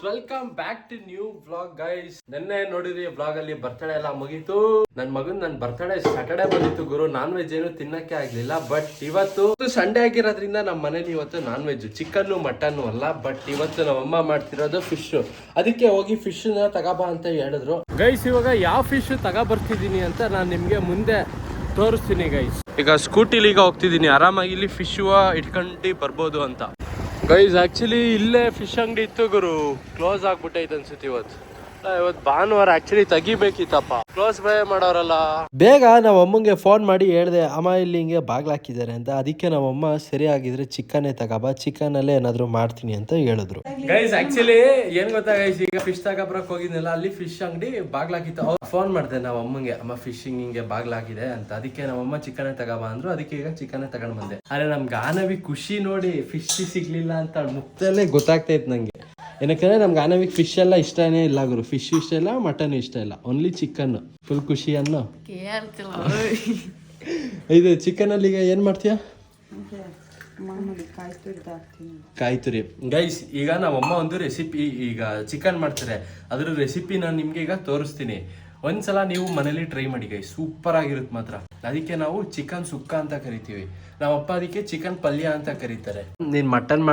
Welcome back to new vlog guys. ನೆನ್ನೆ ನೋಡಿದ್ರಿ vlog ಅಲ್ಲಿ ಬರ್ತಡೇ ಎಲ್ಲ ಮುಗೀತು. ನನ್ ಬರ್ತಡೇ ಸ್ಯಾಟರ್ಡೆ ಬಂದಿತ್ತು ಗುರು. ನಾನ್ ವೆಜ್ ಏನು ತಿನ್ನಕ್ಕೆ ಆಗ್ಲಿಲ್ಲ. ಬಟ್ ಇವತ್ತು ಸಂಡೇ ಆಗಿರೋದ್ರಿಂದ ನಮ್ಮ ಮನೇಲಿ ಇವತ್ತು ನಾನ್ ವೆಜ್, ಚಿಕನ್ ಮಟನ್ ಅಲ್ಲ. ಬಟ್ ಇವತ್ತು ನಮ್ಮಮ್ಮ ಮಾಡ್ತಿರೋದು ಫಿಶ್. ಅದಕ್ಕೆ ಹೋಗಿ ಫಿಶ್ ನ ತಗೋಬಾ ಅಂತ ಹೇಳಿದ್ರು ಗೈಸ್. ಇವಾಗ ಯಾವ ಫಿಶ್ ಬರ್ತಿದೀನಿ ಅಂತ ನಾನು ನಿಮ್ಗೆ ಮುಂದೆ ತೋರಿಸ್ತೀನಿ ಗೈಸ್. ಈಗ ಸ್ಕೂಟಿಲಿ ಈಗ ಹೋಗ್ತಿದ್ದೀನಿ, ಆರಾಮಾಗಿ ಇಲ್ಲಿ ಫಿಶ್ ಇಟ್ಕೊಂಡು ಬರ್ಬೋದು ಅಂತ ಗೈಸ್. ಆಕ್ಚುಲಿ ಇಲ್ಲೇ ಫಿಶ್ ಅಂಗಡಿ ಇತ್ತು ಗುರು, ಕ್ಲೋಸ್ ಆಗ್ಬಿಟ್ಟೈತೆ ಅನ್ಸುತ್ತೆ ಇವತ್ತು ಭಾನುವಾರ. ಆಕ್ಚುಲಿ ತೆಗಿಬೇಕಿತ್ತಪ್ಪ, ಕ್ಲೋಸ್ ಬೈ ಮಾಡೋರಲ್ಲ. ಬೇಗ ನಮ್ಮ ಅಮ್ಮಂಗೆ ಫೋನ್ ಮಾಡಿ ಹೇಳ್ದೆ, ಅಮ್ಮ ಇಲ್ಲಿ ಹಿಂಗೆ ಬಾಗ್ಲಾಕಿದ್ದಾರೆ ಅಂತ. ಅದಕ್ಕೆ ನಮ್ಮಮ್ಮ ಸರಿ ಆಗಿದ್ರೆ ಚಿಕನ್ನೇ ತಗೋಬಾ, ಚಿಕನ್ ಅಲ್ಲೇ ಏನಾದ್ರು ಮಾಡ್ತೀನಿ ಅಂತ ಹೇಳಿದ್ರು ಗೈಸ್. ಆಕ್ಚುಲಿ ಏನ್ ಗೊತ್ತಾ ಗೈಸ್, ಈಗ ಫಿಶ್ ತಗೊಬರಕ್ ಹೋಗಿದ್ನಲ್ಲ, ಅಲ್ಲಿ ಫಿಶ್ ಅಂಗಡಿ ಬಾಗ್ಲಾಕಿತ್ತು. ಫೋನ್ ಮಾಡಿದೆ ನಾವು ಅಮ್ಮಂಗೆ, ಅಮ್ಮ ಫಿಶಿಂಗ್ ಹಿಂಗೆ ಬಾಗ್ಲಾಗಿದೆ ಅಂತ. ಅದಕ್ಕೆ ನಮ್ಮಮ್ಮ ಚಿಕನ್ ತಗೋಬಾ ಅಂದ್ರು. ಅದಕ್ಕೆ ಈಗ ಚಿಕನ್ ತಗೊಂಡ್ ಬಂದೆ. ಆದ್ರೆ ನಮ್ಗೆ ಆನವಿ ಖುಷಿ ನೋಡಿ, ಫಿಶ್ ಸಿಗ್ಲಿಲ್ಲ ಅಂತ ಮುಕ್ತಲ್ಲೇ ಗೊತ್ತಾಗ್ತೈತ್ ನಂಗೆ. ಏನಕ್ಕಂದ್ರೆ ನಮ್ಗೆ ಆನವಿಗೆ ಫಿಶ್ ಎಲ್ಲ ಇಷ್ಟನೇ ಇಲ್ಲ ಗುರು. ಫಿಶ್ ಇಷ್ಟ ಇಲ್ಲ, ಮಟನ್ ಇಷ್ಟ ಇಲ್ಲ, ಓನ್ಲಿ ಚಿಕನ್. ಫುಲ್ ಖುಷಿ ಅನ್ನೋ. ಇದು ಚಿಕನ್ ಅಲ್ಲಿ ಈಗ ಏನ್ ಮಾಡ್ತೀಯಾ? ಕಾಯಿ ತುರಿ ಗೈಸ್. ಈಗ ನಮ್ಮಮ್ಮ ಒಂದು ರೆಸಿಪಿ ಈಗ ಚಿಕನ್ ಮಾಡ್ತಾರೆ, ಅದ್ರ ರೆಸಿಪಿ ನಾನು ನಿಮ್ಗೆ ಈಗ ತೋರಿಸ್ತೀನಿ. ಒಂದ್ಸಲ ನೀವು ಮನೇಲಿ ಟ್ರೈ ಮಾಡಿ ಗೈಸ್, ಸೂಪರ್ ಆಗಿರುತ್ತೆ ಮಾತ್ರ. ಅದಕ್ಕೆ ನಾವು ಚಿಕನ್ ಸುಕ್ಕ ಅಂತ ಕರಿತೀವಿ, ನಾವಪ್ಪ ಅದಕ್ಕೆ ಚಿಕನ್ ಪಲ್ಯ ಅಂತ ಕರೀತಾರೆ. ನೀನ್ ಮಟನ್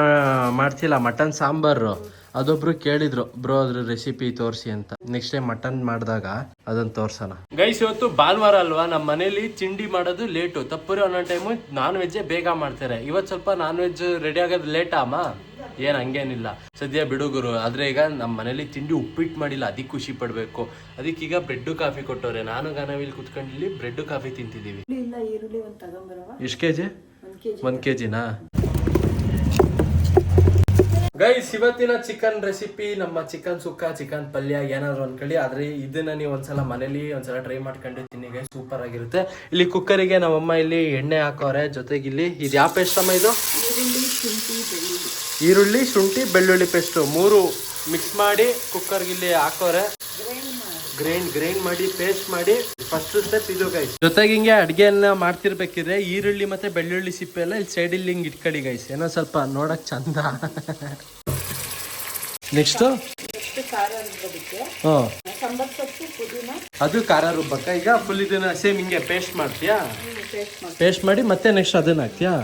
ಮಾಡ್ತಿಲ್ಲ, ಮಟನ್ ಸಾಂಬಾರು. ಅದೊಬ್ರು ಕೇಳಿದ್ರು, ಬ್ರೋ ಅದ್ರ ರೆಸಿಪಿ ತೋರಿಸಿ ಅಂತ. ನೆಕ್ಸ್ಟ್ ಟೈಮ್ ಮಟನ್ ಮಾಡಿದಾಗ ಅದನ್ನ ತೋರ್ಸೋಣ ಗೈಸ್. ಇವತ್ತು ಭಾನುವಾರ ಅಲ್ವಾ, ನಮ್ಮ ಮನೇಲಿ ತಿಂಡಿ ಮಾಡೋದು ಲೇಟು. ತಪ್ಪುರಿ ಒಂದೊಂದು ಟೈಮು ನಾನ್ ವೆಜ್ ಬೇಗ ಮಾಡ್ತಾರೆ. ಇವತ್ತು ಸ್ವಲ್ಪ ನಾನ್ ವೆಜ್ ರೆಡಿ ಆಗೋದು ಲೇಟಾ ಅಮ್ಮ? ಏನ್ ಹಂಗೇನಿಲ್ಲ, ಸದ್ಯ ಬಿಡುಗರು. ಆದ್ರೆ ಈಗ ನಮ್ಮ ಮನೇಲಿ ತಿಂಡಿ ಉಪ್ಪಿಟ್ಟು ಮಾಡಿಲ್ಲ, ಅದಕ್ಕೆ ಖುಷಿ ಪಡ್ಬೇಕು. ಅದಕ್ಕೀಗ ಬ್ರೆಡ್ ಕಾಫಿ ಕೊಟ್ಟವ್ರೆ. ನಾನು ಗಾನವಿಲ್ ಕುತ್ಕೊಂಡು ಇಲ್ಲಿ ಬ್ರೆಡ್ ಕಾಫಿ ತಿಂತಿದೀವಿ. ಎಷ್ಟು ಕೆಜಿ? 1 ಕೆಜಿನಾ ಗೈಸ್? ಇವತ್ತಿನ ಚಿಕನ್ ರೆಸಿಪಿ ನಮ್ಮ ಚಿಕನ್ ಸುಕ್ಕ, ಚಿಕನ್ ಪಲ್ಯ ಏನಾದ್ರು ಅನ್ಕೊಳ್ಳಿ. ಆದ್ರೆ ಇದನ್ನ ನೀವು ಒಂದ್ಸಲ ಮನೇಲಿ ಒಂದ್ಸಲ ಟ್ರೈ ಮಾಡ್ಕೊಂಡು ತಿನ್ನಿ ಗೈಸ್, ಸೂಪರ್ ಆಗಿರುತ್ತೆ. ಇಲ್ಲಿ ಕುಕ್ಕರಿಗೆ ನಮ್ಮಮ್ಮ ಇಲ್ಲಿ ಎಣ್ಣೆ ಹಾಕೋರೆ. ಜೊತೆಗೆ ಇಲ್ಲಿ ಇದು ಯಾವ ಪೇಸ್ಟ್ ಅಮ್ಮ? ಇದು ಈರುಳ್ಳಿ, ಶುಂಠಿ, ಬೆಳ್ಳುಳ್ಳಿ ಪೇಸ್ಟ್ 3 ಮಿಕ್ಸ್ ಮಾಡಿ ಕುಕ್ಕರ್ಗೆ ಇಲ್ಲಿ ಹಾಕೋರೆ. ಗ್ರೈಂಡ್ ಮಾಡಿ ಪೇಸ್ಟ್ ಮಾಡಿ ಫಸ್ಟ್ ಸ್ಟೆಪ್ ಇದು ಗೈಸ್. ಜೊತೆಗೆ ಹಿಂಗೆ ಅಡ್ಗೆಯನ್ನ ಮಾಡ್ತಿರ್ಬೇಕಿದ್ರೆ ಈರುಳ್ಳಿ ಮತ್ತೆ ಬೆಳ್ಳುಳ್ಳಿ ಸಿಪ್ಪೆ ಎಲ್ಲ ಇಲ್ಲಿ ಸೈಡ್ ಇಲ್ಲಿ ಹಿಂಗೆ ಇಟ್ಕೊಳ್ಳಿ ಗೈಸ್, ಏನೋ ಸ್ವಲ್ಪ ನೋಡಕ್ ಚಂದ. ನೆಕ್ಸ್ಟ್ ಅದು ಖಾರ ರುಬ್ಬಕ್ಕ. ಈಗ ಫುಲ್ ಇದನ್ನ ಸೇಮ್ ಹಿಂಗೆ ಪೇಸ್ಟ್ ಮಾಡ್ತೀಯಾ? ಪೇಸ್ಟ್ ಮಾಡಿ ಮತ್ತೆ ನೆಕ್ಸ್ಟ್ ಅದನ್ನ ಹಾಕ್ತೀಯಾ?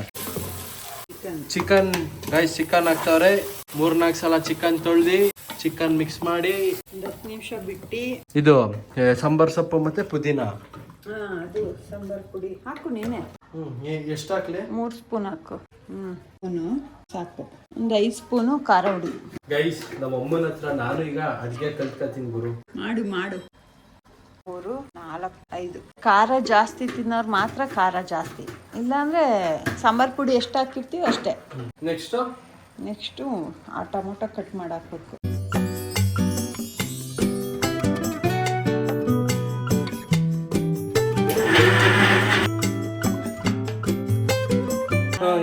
ಚಿಕನ್ ಗೈಸ್, ಚಿಕನ್ ಹಾಕ್ತವ್ರೆ. 3-4 ಸಲ ಚಿಕನ್ ತೊಳ್ದಿ ಚಿಕನ್ ಮಿಕ್ಸ್ ಮಾಡಿ 10 ನಿಮಿಷ ಬಿಟ್ಟು ಇದು ಸಾಂಬಾರ್ ಸೊಪ್ಪು ಮತ್ತೆ ಪುದೀನ, ಅದು ಸಾಂಬಾರ್ ಪುಡಿ ಹಾಕು ನೀನೆ. ಎಷ್ಟು ಹಾಕ್ಲಿ? 3 ಸ್ಪೂನ್ ಹಾಕು. ಸಾಕು. ಒಂದು 5 ಸ್ಪೂನು ಖಾರ ಹುಡಿ ಗೈಸ್. ನಮ್ಮ ಅಮ್ಮನ ಹತ್ರ ನಾನು ಈಗ ಅಡ್ಗೆ ಕಲ್ತ್ಕೊತೀನಿ ಗುರು. ಮಾಡು 3, 4, 5. ಖಾರ ಜಾಸ್ತಿ ತಿನ್ನೋರು ಮಾತ್ರ ಖಾರ ಜಾಸ್ತಿ, ಇಲ್ಲಾಂದ್ರೆ ಸಾಂಬಾರ್ ಪುಡಿ ಎಷ್ಟು ಹಾಕಿರ್ತೀವಿ ಅಷ್ಟೇ. ನೆಕ್ಸ್ಟು ಆ ಟೊಮೊಟೊ ಕಟ್ ಮಾಡಿ ಹಾಕ್ಬೇಕು.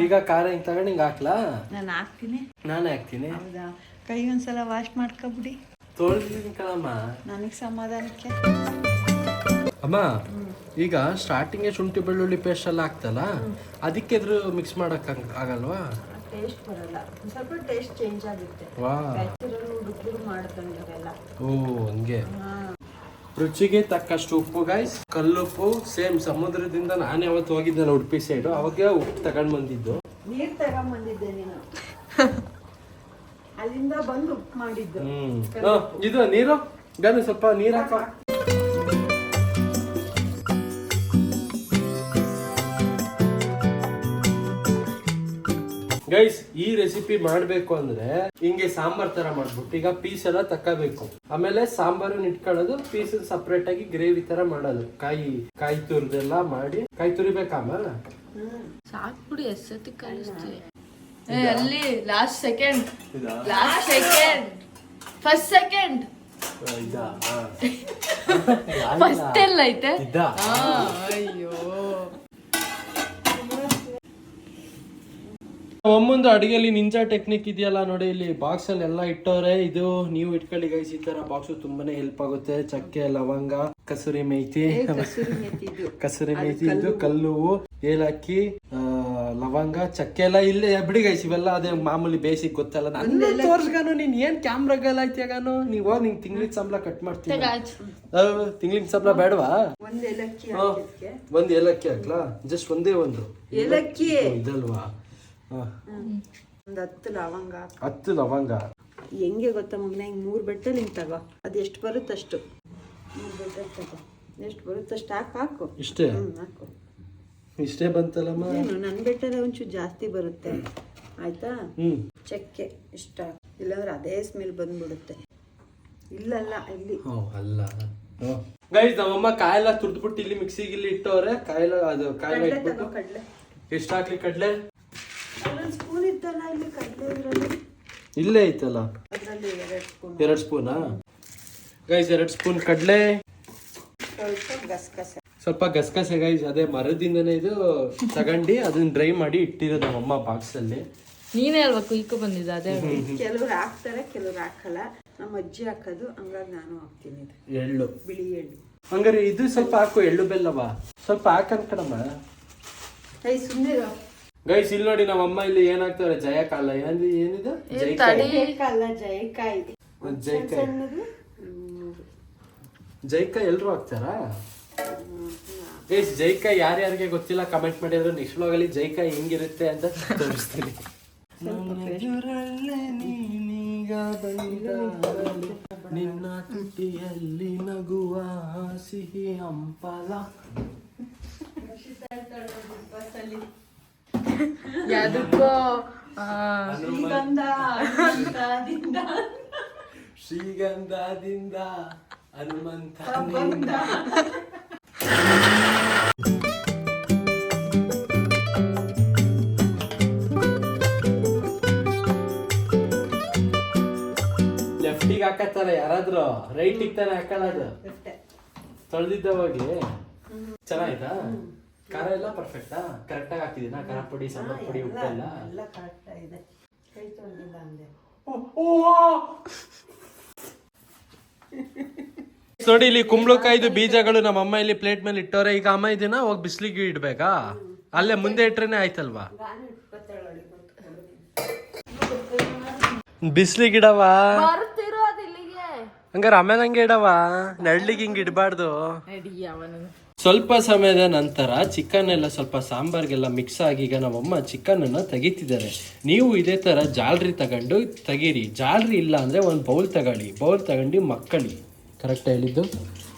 ಈಗ ಖಾರ ಹಿಂಗ್ ತಗೊಂಡು ಹಿಂಗ್ ಹಾಕ್ಲಾ? ನಾನು ಹಾಕ್ತೀನಿ. ನಾನೇ ಹಾಕ್ತೀನಿ. ಹೌದಾ? ಕೈ ಒಂದ್ಸಲ ವಾಶ್ ಮಾಡ್ಕೊಬಿಡಿ. ತೊಳ್ದಿದ್ದೀನಿ ಕಣಮ್ಮ, ನನಗೆ ಸಮಾಧಾನಕ್ಕೆ. ಅಮ್ಮ ಈಗ ಸ್ಟಾರ್ಟಿಂಗ್ ಶುಂಠಿ ಬೆಳ್ಳುಳ್ಳಿ ಪೇಸ್ಟ್ ಎಲ್ಲ ಹಾಕ್ತಲ್ಲ, ಅದಕ್ಕೆ ಇದ್ರ ಮಿಕ್ಸ್ ಮಾಡಕ್ ಆಗಲ್ವಾ? ಟೇಸ್ಟ್ ಬರಲ್ಲ, ಸ್ವಲ್ಪ ಟೇಸ್ಟ್ ಚೇಂಜ್ ಆಗುತ್ತೆ. ಹುಡುಗರು ಮಾಡ್ದಂಗೆಲ್ಲ. ಓ ಹಂಗೆ. ರುಚಿಗೆ ತಕ್ಕಷ್ಟು ಉಪ್ಪು ಗೈಸ್, ಕಲ್ಲುಪ್ಪು. ಸೇಮ್ ಸಮುದ್ರದಿಂದ ನಾನು ಯಾವತ್ತು ಹೋಗಿದ್ದೆ ಉಡುಪಿ ಸೈಡು, ಅವಾಗ ಉಪ್ಪು ತಗೊಂಡ್ ಬಂದಿದ್ದು. ನೀರ್ ತಗೊಂಡ್ಬಂದಿದ್ದೆ ನೀನು, ಅಲ್ಲಿಂದ ಬಂದು ಉಪ್ಪು ಮಾಡಿದ್ದು. ಇದು ನೀರು ಗನು ಸ್ವಲ್ಪ ನೀರ್ ಹಾಕ ಗೈಸ್. ಈ ರೆಸಿಪಿ ಮಾಡ್ಬೇಕು ಅಂದ್ರೆ ಹಿಂಗೆ ಸಾಂಬಾರ್ ತರ ಮಾಡ್ಬಿಟ್ಟು ಈಗ ಪೀಸ್ ಎಲ್ಲ ತಕ್ಕಬೇಕು. ಆಮೇಲೆ ಸಾಂಬಾರು ಇಟ್ಕೊಳ್ಳೋದು, ಪೀಸ್ ಸಪ್ರೇಟ್ ಆಗಿ ಗ್ರೇವಿ ತರ ಮಾಡೋದು. ಕಾಯಿ ತುರಿದೆಲ್ಲ ಮಾಡಿ. ಕಾಯಿ ತುರಿಬೇಕಮ್ಮ? ಸಾಕ್ಬಿಡಿ, ಎಷ್ಟೊತ್ತಿ ಕಳಿಸ್ತೀವಿ. ಅಲ್ಲಿ last second first second first ಎಲ್ಲ ಐತೆ. ಅಯ್ಯೋ, ಒಮ್ಮೊಂದು ಅಡಿಗೆಯಲ್ಲಿ ನಿಂಜಾ ಟೆಕ್ನಿಕ್ ಇದೆಯಲ್ಲ ನೋಡಿ. ಇಲ್ಲಿ ಬಾಕ್ಸ್ ಅಲ್ಲಿ ಎಲ್ಲ ಇಟ್ಟವ್ರೆ. ಇದು ನೀವು ಇಟ್ಕೊಳ್ಳಿ ಗೈಸ್, ಈ ತರ ಬಾಕ್ಸ್ ತುಂಬಾನೇ ಹೆಲ್ಪ್ ಆಗುತ್ತೆ. ಚಕ್ಕೆ, ಲವಂಗ, ಕಸೂರಿ ಮೇಥಿ, ಇದು ಕಲ್ಲುವು, ಏಲಕ್ಕಿ, ಲವಂಗ ಚಕ್ಕೆ ಎಲ್ಲ ಇಲ್ಲೇ ಬಿಡಿ ಗೈಸ್, ಇವೆಲ್ಲ ಅದೇ ಮಾಮೂಲಿ ಬೇಸಿಕ್ ಗೊತ್ತಲ್ಲ. ನನ್ನ ತೋರ್ಸ್ಗಾನು ನೀನ್ ಏನ್ ಕ್ಯಾಮ್ರಾಗಲ್ಲ ಐತಿಯಾಗಾನು ನೀವು ಹೋಗಿ ನಿಂಗೆ ತಿಂಗ್ಳಿನ ಸಂಬಳ ಕಟ್ ಮಾಡ್ತೀನಿ. ತಿಂಗ್ಳಿನ ಸಂಬಳ ಬೇಡವಾ? ಒಂದ್ ಏಲಕ್ಕಿ ಒಂದ್ ಏಲಕ್ಕಿ ಹಾಕ್ಲಾ? ಜಸ್ಟ್ ಒಂದೇ ಒಂದು ಏಲಕ್ಕಿ ಇದಲ್ವಾ? ಒಂದ್ 10 ಲವಂಗ 10 ಲವಂಗ. ಹೆಂಗೆ ಗೊತ್ತಾ ಮಗನ, ಹಿಂಗ್ 3 ಬೆಟ್ಟಲ್ಲಿ ಹಿಂಗ್ ತಗೋ, ಅದು ಎಷ್ಟು ಬರುತ್ತಷ್ಟು 3 ಬೆಟ್ಟ ತಗೋ, ಎಷ್ಟು ಬರುತ್ತಷ್ಟು ಹಾಕು. ಇಷ್ಟೇ? ಹಾಕು. ಇಷ್ಟೇ ಬಂತಲ್ಲಮ್ಮ. ಏನು ನನ್ನ ಬೆಟ್ಟದ ಒಂಚೂರು ಜಾಸ್ತಿ ಬರುತ್ತೆ ಆಯ್ತಾ. ಚಕ್ಕೆ ಇಷ್ಟ, ಇಲ್ಲಾಂದ್ರೆ ಅದೇ ಸ್ಮೆಲ್ ಬಂದ್ಬಿಡುತ್ತೆ. ಇಲ್ಲಲ್ಲ ಇಲ್ಲಿ ಅಲ್ಲ ಗೈಸ್, ನಮ್ಮಮ್ಮ ಕಾಯೆಲ್ಲ ತುರ್ದ್ಬಿಟ್ಟು ಇಲ್ಲಿ ಮಿಕ್ಸಿಗೆ ಇಲ್ಲಿ ಇಟ್ಟವ್ರೆ. ಕಾಯೆಲ್ಲ ಅದು ಕಾಯೆಲ್ಲ ಇಟ್ಬಿಟ್ಟು ಕಡ್ಲೆ ಎಷ್ಟು ಹಾಕ್ಲಿ? ಕಡ್ಲೆ ಅಲ್ಲೊಂದು ಸ್ಪೂನ್ ಇತ್ತಲ್ಲ ಇಲ್ಲಿ, ಕಡ್ಲೆ ಇದ್ರಲ್ಲಿ ಇಲ್ಲೇ ಐತಲ್ಲ, ಅದರಲ್ಲಿ 2 ಸ್ಪೂನ್. 2 ಸ್ಪೂನಾ ಗೈಸ್? 2 ಸ್ಪೂನ್ ಕಡ್ಲೆ, ಸ್ವಲ್ಪ ಗಸಗಸೆ, ಸ್ವಲ್ಪ ಗಸಗಸೆ ಗೈಸ್. ಅದೇ ಮರದಿಂದನೇ ಇದು ತಗೊಂಡು ಅದನ್ನ ಡ್ರೈ ಮಾಡಿ ಇಟ್ಟಿರೋದು ನಮ್ಮಮ್ಮ ಬಾಕ್ಸ್ ಅಲ್ಲಿ. ನೀನೇ ಅಲ್ವಾ ಕುಯ್ಕೊ ಬಂದಿದ್ದ? ಅದೇ ಕೆಲವ್ರು ಹಾಕ್ತಾರೆ ಕೆಲವ್ರು ಹಾಕಲ್ಲ. ನಮ್ಮ ಅಜ್ಜಿ ಹಾಕೋದು, ಹಂಗಾಗಿ ನಾನು ಹಾಕ್ತೀನಿ. ಇದು ಎಳ್ಳು, ಬಿಳಿ ಎಳ್ಳು. ಹಂಗಾರೆ ಇದು ಸ್ವಲ್ಪ ಹಾಕು, ಎಳ್ಳು ಬೆಲ್ಲವಾ ಸ್ವಲ್ಪ ಹಾಕನ್ಕಡಮ್ಮ. ಸುಮ್ಮನೆ ಗೈಸ್ ಇಲ್ಲಿ ನೋಡಿ ನಮ್ಮಮ್ಮ ಇಲ್ಲಿ ಏನಾಗ್ತಾರೆ, ಜಯಕಾಲ ಏನಿದೆ, ಜಯಕಾಯಿ ಜಯಕಾಯಿ ಜೈಕಾಯಿ. ಜೈಕಾಯಿ ಎಲ್ರು ಹಾಕ್ತಾರಾ ಗೈಸ್? ಜೈಕಾಯಿ ಯಾರ್ಯಾರಿಗೆ ಗೊತ್ತಿಲ್ಲ ಕಮೆಂಟ್ ಮಾಡಿದ್ರು. ನೆಕ್ಸ್ಟ್ ವ್ಲಾಗಲ್ಲಿ ಜೈಕಾಯಿ ಹೆಂಗಿರುತ್ತೆ ಅಂತ ತೋರಿಸ್ತೀನಿ. ನಿನ್ನ ತುಟಿಯಲ್ಲಿ ನಗುವ ಸಿಹಿ ಹಂಪಲ. ಯಾವ್ದಕ್ಕೋ ಶ್ರೀಗಂಧದಿಂದ ಹನುಮಂತ. ಲೆಫ್ಟಿಗೆ ಹಾಕತ್ತಾರ ಯಾರಾದ್ರೂ, ರೈಟಿಗೆ ತಾನೆ ಹಾಕೊಳ್ಳೋದು. ತೊಳೆದಿದ್ದವಾಗಿ ಚೆನ್ನಾಯ್ತಾ? ಖಾರ ಎಲ್ಲ ಪರ್ಫೆಕ್ಟಾ? ಕರೆಕ್ಟಾಗಿ ಹಾಕಿದೀನಾ? ಖಾರ ಪುಡಿ, ಸಾಂಬಾರ್ ಪುಡಿ, ಉಪ್ಪೆಲ್ಲ ಕರೆಕ್ಟ್ ಇದೆ. ಕೈ ತೊಳೆದಿಲ್ಲ ಅಂದೆ. ನೋಡಿ ಇಲ್ಲಿ ಕುಂಬಳಕಾಯ್ದು ಬೀಜಗಳು ನಮ್ಮಮ್ಮ ಇಲ್ಲಿ ಪ್ಲೇಟ್ ಮೇಲೆ ಇಟ್ಟವ್ರೆ. ಈಗ ಅಮ್ಮ ಇದನ್ನ ಹೋಗಿ ಬಿಸ್ಲಿಗೆ ಇಡ್ಬೇಕಾ? ಅಲ್ಲೇ ಮುಂದೆ ಇಟ್ರೇನೆ ಆಯ್ತಲ್ವಾ? ಬಿಸ್ಲಿಗೆ ಇಡವಾ? ಹಂಗಾರೆ ಆಮೇಲೆ ಹಂಗೆ ಇಡವಾ? ನೆರಳಿಗೆ ಹಿಂಗೆ ಇಡಬಾರ್ದು. ಸ್ವಲ್ಪ ಸಮಯದ ನಂತರ ಚಿಕನ್ ಎಲ್ಲ ಸ್ವಲ್ಪ ಸಾಂಬಾರ್ಗೆಲ್ಲ ಮಿಕ್ಸ್ ಆಗಿ ಈಗ ನಮ್ಮಮ್ಮ ಚಿಕನ್ ಅನ್ನ ತೆಗಿತಿದ್ದಾರೆ. ನೀವು ಇದೇ ತರ ಜಾಲ್ರಿ ತಗೊಂಡು ತೆಗೀರಿ. ಜಾಲ್ರಿ ಇಲ್ಲ ಅಂದ್ರೆ ಒಂದು ಬೌಲ್ ತಗೊಳ್ಳಿ, ಬೌಲ್ ತಗೊಂಡು ಮಕ್ಕಳಿ. ಕರೆಕ್ಟ್ ಹೇಳಿದ್ದು?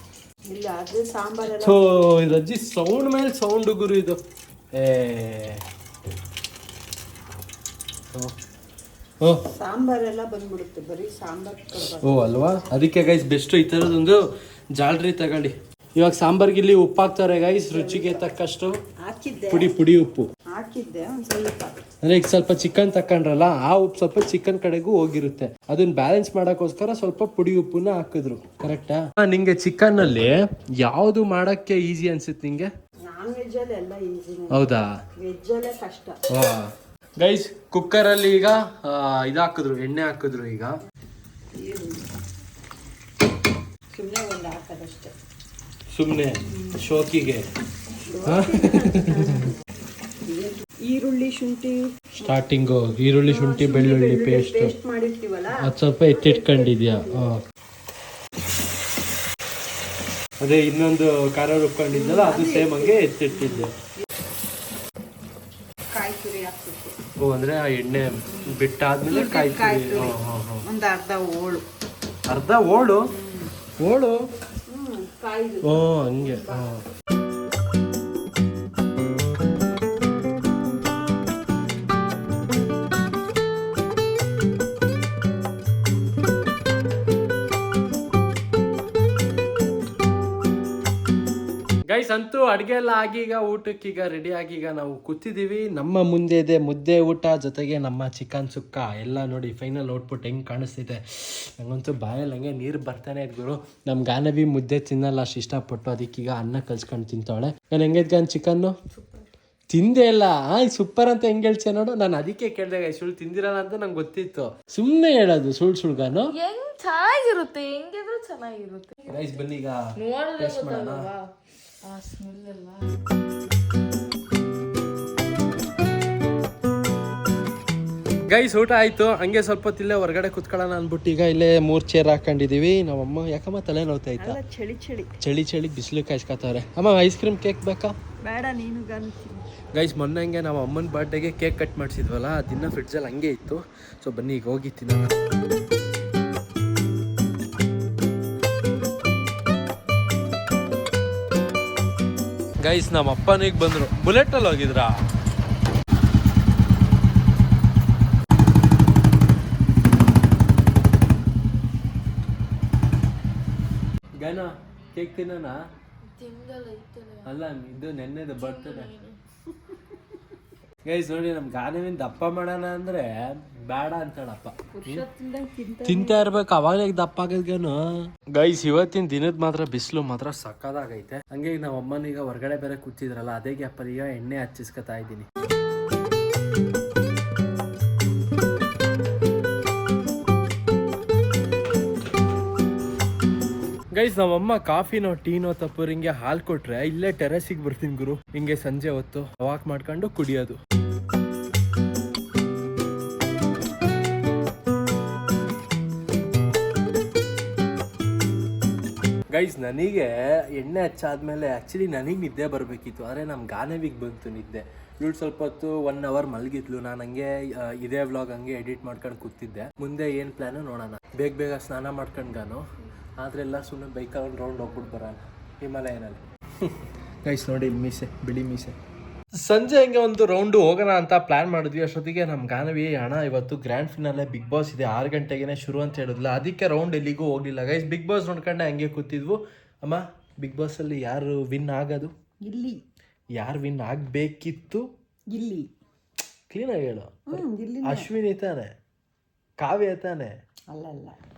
ಇಲ್ಲ ಅದು ಸಾಂಬಾರ್. ರಜ್ಜಿ ಸೌಂಡ್ ಮೇಲೆ ಸೌಂಡ್ ಗುರು ಇದು. ಸಾಂಬಾರೆಲ್ಲ ಬಂದ್ಬಿಡುತ್ತೆ, ಬರೀ ಸಾಂಬಾರ್. ಓ ಅಲ್ವಾ? ಅದಕ್ಕೆ ಗೈಸ್ ಬೆಸ್ಟ್ ಈ ಥರದೊಂದು ಜಾಲ್ರಿ ತಗೊಳ್ಳಿ. ಇವಾಗ ಸಾಂಬಾರ್ಗೆ ಇಲ್ಲಿ ಉಪ್ಪು ಹಾಕ್ತಾರೆ ಗೈಸ್, ರುಚಿಗೆ ತಕ್ಕಷ್ಟು. ಹಾಕಿದ್ದೆ ಪುಡಿ ಉಪ್ಪು ಹಾಕಿದ್ದೆ ಒಂದು ಸ್ವಲ್ಪ. ಅಂದ್ರೆ ಈಗ ಸ್ವಲ್ಪ ಚಿಕನ್ ತಕೊಂಡ್ರಲ್ಲ, ಆ ಉಪ್ಪು ಸ್ವಲ್ಪ ಚಿಕನ್ ಕಡೆಗೂ ಹೋಗಿರುತ್ತೆ. ಅದನ್ನ ಬ್ಯಾಲೆನ್ಸ್ ಮಾಡಕ್ಕೋಸ್ಕರ ಸ್ವಲ್ಪ ಪುಡಿ ಉಪ್ಪುನ ಹಾಕಿದ್ರು. ಕರೆಕ್ಟಾ? ನಿಂಗೆ ಚಿಕನ್ ಅಲ್ಲಿ ಯಾವ್ದು ಮಾಡಕ್ಕೆ ಈಸಿ ಅನ್ಸುತ್ತೆ ನಿಂಗೆ? ನಾನ್ ವೆಜ್ ಅಲ್ಲಿ ಎಲ್ಲ ಈಸಿ. ಹೌದಾ? ವೆಜ್ ಅಲ್ಲೇ ಕಷ್ಟ. ಗೈಸ್ ಕುಕ್ಕರ್ ಅಲ್ಲಿ ಈಗ ಇದು ಹಾಕಿದ್ರು, ಎಣ್ಣೆ ಹಾಕಿದ್ರು. ಈಗ ಸುಮ್ಮನೆ ಒಂದು ಹಾಕೋದಷ್ಟೇ, ಸುಮ್ಮನೆ ಶೋಕಿಗೆ. ಈರುಳ್ಳಿ ಶುಂಠಿ ಸ್ಟಾರ್ಟಿಂಗು ಈರುಳ್ಳಿ ಶುಂಠಿ ಬೆಳ್ಳುಳ್ಳಿ ಪೇಸ್ಟ್ ಮಾಡಿರ್ತೀವಲ್ಲ, ಅದು ಸ್ವಲ್ಪ ಎತ್ತಿಟ್ಕೊಂಡಿದ್ಯಾ? ಅದೇ ಇನ್ನೊಂದು ಖಾರ ರುಬ್ಕೊಂಡಿದ್ದಲ್ಲ, ಅದು ಸೇಮ್ ಹಂಗೆ ಎತ್ತಿಟ್ಟಿದ್ದೆ. ಕಾಯಿ ತುರಿ ಹಾಕ್ಬೇಕು. ಓ ಅಂದ್ರೆ ಆ ಎಣ್ಣೆ ಬಿಟ್ಟಾದ್ಮೇಲೆ ಕಾಯಿ ತುರಿ. ಒಂದು ಅರ್ಧ ಓಳು. ಅರ್ಧ ಓಳು? ಓಳು? ಕಾಯಿ. ಓ ಹಂಗೆ. ಗೈಸ್ ಅಂತೂ ಅಡುಗೆ ಎಲ್ಲ ಆಗಿ ಈಗ ಊಟಕ್ಕೀಗ ರೆಡಿ ಆಗಿ ಈಗ ನಾವು ಕೂತಿದ್ದೀವಿ. ನಮ್ಮ ಮುಂದೆ ಇದೆ ಮುದ್ದೆ ಊಟ, ಜೊತೆಗೆ ನಮ್ಮ ಚಿಕನ್ ಸುಕ್ಕ ಎಲ್ಲ ನೋಡಿ ಫೈನಲ್ ಔಟ್ಪುಟ್ ಹೆಂಗೆ ಕಾಣಿಸ್ತಿದೆ. ನಂಗಂತೂ ಬಾಯಲ್ಲಿ ಹಂಗೆ ನೀರು ಬರ್ತಾನೆ ಇದ್ಗುರು. ನಮ್ಮ ಗಾನವಿ ಮುದ್ದೆ ತಿನ್ನಲ್ಲ ಅಷ್ಟು ಇಷ್ಟಪಟ್ಟು, ಅದಕ್ಕೀಗ ಅನ್ನ ಕಲ್ಸ್ಕೊಂಡು ತಿಂತಾಳೆ. ನಾನು ಹೆಂಗೈತೆ ಚಿಕನ್ನು ತಿಂದೆ ಇಲ್ಲ. ಸೂಪರ್ ಅಂತ ಹೆಂಗೆ ಹೇಳ್ತೀಯ ನೋಡು. ನಾನು ಅದಕ್ಕೆ ಕೇಳಿದೆ ಸುಳ್ಳು ತಿಂದಿರಲ್ಲ ಅಂತ ನಂಗೆ ಗೊತ್ತಿತ್ತು. ಸುಮ್ಮನೆ ಹೇಳೋದು ಸುಳ್ಗಾನು. ಹೆಂಗ್ ಚೆನ್ನಾಗಿರುತ್ತೆ, ಹೆಂಗಿದ್ರು ಚೆನ್ನಾಗಿರುತ್ತೆ. ರೈಸ್ ಬನ್ನಿ ಈಗ ಟೇಸ್ಟ್ ಮಾಡೋಣ. ಆ ಸ್ಮೆಲ್ ಎಲ್ಲ ಗೈಸ್ ಊಟ ಆಯ್ತು, ಹಂಗೆ ಸ್ವಲ್ಪ ಹೊತ್ತಿಲ್ಲೇ ಹೊರಗಡೆ ಕುತ್ಕೊಳ್ಳೋಣ ಅಂದ್ಬಿಟ್ಟು ಈಗ ಇಲ್ಲೇ 3 ಚೇರ್ ಹಾಕೊಂಡಿದೀವಿ. ನಮ್ಮಮ್ಮ ಯಾಕಮ್ಮ ತಲೆ ನೋವ್ತೈತಾ? ಚಳಿ ಚಳಿ ಚಳಿ ಚಳಿ ಬಿಸಿಲು ಕಾಯಿಸ್ಕೊತವ್ರೆ. ಅಮ್ಮ ಐಸ್ ಕ್ರೀಮ್ ಕೇಕ್ ಬೇಕಾ? ಬೇಡ, ನೀನು ಗಂತಿ. ಗೈಸ್ ಮೊನ್ನೆ ಹಂಗೆ ನಾವು ಅಮ್ಮನ ಬರ್ಡೇಗೆ ಕೇಕ್ ಕಟ್ ಮಾಡಿಸಿದ್ವಲ್ಲ, ಅದನ್ನ ಫ್ರಿಡ್ಜಲ್ಲಿ ಹಂಗೆ ಇತ್ತು. ಸೊ ಬನ್ನಿ ಈಗ ಹೋಗಿ ತಿನ್ನೋಣ. ಗೈಸ್ ನಮ್ಮ ಅಪ್ಪನಿಗೆ ಬಂದರು. ಬುಲೆಟಲ್ಲಿ ಹೋಗಿದ್ರಾ? ಗನ ಕೇಕ್ ತಿನ್ನೋಣ? ಅಲ್ಲ ಇದು ನೆನ್ನೆದು ಬರ್ತಡೆ. ಗೈಸ್ ನೋಡಿ, ನಮ್ ಗಾನವಿಂದ ದಪ್ಪ ಮಾಡೋಣ ಅಂದ್ರೆ ಬೇಡ ಅಂತಾಳಪ್ಪ. ತಿಂತಾ ಇರ್ಬೇಕು, ಅವಾಗಲೇ ದಪ್ಪ ಆಗದ್ಗೇನು. ಗೈಸ್ ಇವತ್ತಿನ ದಿನದ ಮಾತ್ರ ಬಿಸಿಲು ಮಾತ್ರ ಸಕ್ಕದಾಗೈತೆ. ಹಂಗೆ ನಾವು ಅಮ್ಮನೀಗ ಹೊರಗಡೆ ಬೇರೆ ಕೂತಿದ್ರಲ್ಲ, ಅದೇ ಗ್ಯಾಪಲ್ಲಿ ಈಗ ಎಣ್ಣೆ ಹಚ್ಚಿಸ್ಕೊತಾ ಇದ್ದೀನಿ. ಗೈಸ್ ನಮ್ಮಮ್ಮ ಕಾಫಿನೋ ಟೀನೋ ತಪ್ಪು ಹಿಂಗೆ ಹಾಲು ಕೊಟ್ರೆ ಇಲ್ಲೇ ಟೆರೆಸಿಗೆ ಬರ್ತೀನಿ ಗುರು. ಹಿಂಗೆ ಸಂಜೆ ಹೊತ್ತು ವಾಕ್ ಮಾಡ್ಕೊಂಡು ಕುಡಿಯೋದು. ಗೈಸ್ ನನಗೆ ಎಣ್ಣೆ ಹಚ್ಚಾದ್ಮೇಲೆ ಆ್ಯಕ್ಚುಲಿ ನನಗೆ ನಿದ್ದೆ ಬರಬೇಕಿತ್ತು, ಆದರೆ ನಮ್ಮ ಗಾನವಿಗೆ ಬಂತು ನಿದ್ದೆ. ಇವಳು ಸ್ವಲ್ಪ ಹೊತ್ತು 1 hour ಮಲಗಿದ್ಲು. ನಾನು ಹಂಗೆ ಇದೇ ವ್ಲಾಗ್ ಹಂಗೆ ಎಡಿಟ್ ಮಾಡ್ಕೊಂಡು ಕೂತಿದ್ದೆ. ಮುಂದೆ ಏನು ಪ್ಲ್ಯಾನು ನೋಡೋಣ. ಬೇಗ ಸ್ನಾನ ಮಾಡ್ಕೊಂಡು ಆದರೆ ಎಲ್ಲ ಸುಮ್ಮನೆ ಬೈಕಲ್ಲಿ ರೌಂಡ್ ಹೋಗ್ಬಿಟ್ಟು ಬರೋಣ ಹಿಮಾಲಯನಲ್ಲಿ. ಗೈಸ್ ನೋಡಿ ಮೀಸೆ, ಬಿಳಿ ಮೀಸೆ. ಸಂಜೆ ಹಂಗೆ ಒಂದು ರೌಂಡು ಹೋಗೋಣ ಅಂತ ಪ್ಲ್ಯಾನ್ ಮಾಡಿದ್ವಿ. ಅಷ್ಟೊತ್ತಿಗೆ ನಮ್ಮ ಗಾನವಿ ಅಣ್ಣ ಇವತ್ತು ಗ್ರ್ಯಾಂಡ್ ಫಿನಾಲೆ ಬಿಗ್ ಬಾಸ್ ಇದೆ, 6 ಗಂಟೆಗೆ ಶುರು ಅಂತ ಹೇಳಿದ್ಲ. ಅದಕ್ಕೆ ರೌಂಡ್ ಎಲ್ಲಿಗೂ ಹೋಗಲಿಲ್ಲ ಗೈಸ್. ಬಿಗ್ ಬಾಸ್ ನೋಡ್ಕೊಂಡೆ ಹಂಗೆ ಕೂತಿದ್ವು. ಅಮ್ಮ ಬಿಗ್ ಬಾಸಲ್ಲಿ ಯಾರು ವಿನ್ ಆಗೋದು? ಇಲ್ಲಿ. ಯಾರು ವಿನ್ ಆಗಬೇಕಿತ್ತು? ಇಲ್ಲಿ. ಕ್ಲೀನಾಗಿ ಹೇಳು. ಅಶ್ವಿನಿ ತಾನೆ? ಕಾವ್ಯ ತಾನೆ? ಅಲ್ಲ.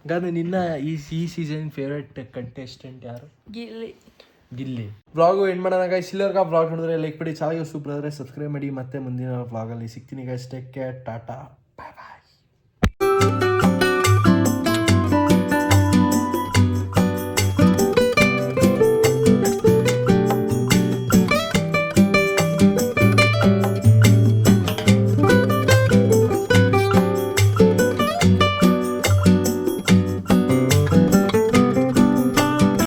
ಗಾನ ನಿನ್ನ ಈ ಸೀಸನ್ ಫೇವ್ರೆಟ್ ಕಂಟೆಸ್ಟೆಂಟ್ ಯಾರು? ಗಿಲ್ಲಿ. ವ್ಲಾಗು ಎಂಡ್ ಮಾಡೋಣ ಗೈಸ್. ಇಲ್ಲರ್ಗ ವ್ಲಾಗ್ ನೋಡಿದ್ರೆ ಲೈಕ್ ಬಿಡಿ, ಚಾನಲ್ಗೆ ಸೂಪರ್ ಆದರೆ ಸಬ್ಸ್ಕ್ರೈಬ್ ಮಾಡಿ. ಮತ್ತೆ ಮುಂದಿನ ವ್ಲಾಗಲ್ಲಿ ಸಿಗ್ತೀನಿ ಗೈಸ್. Take care, Tata.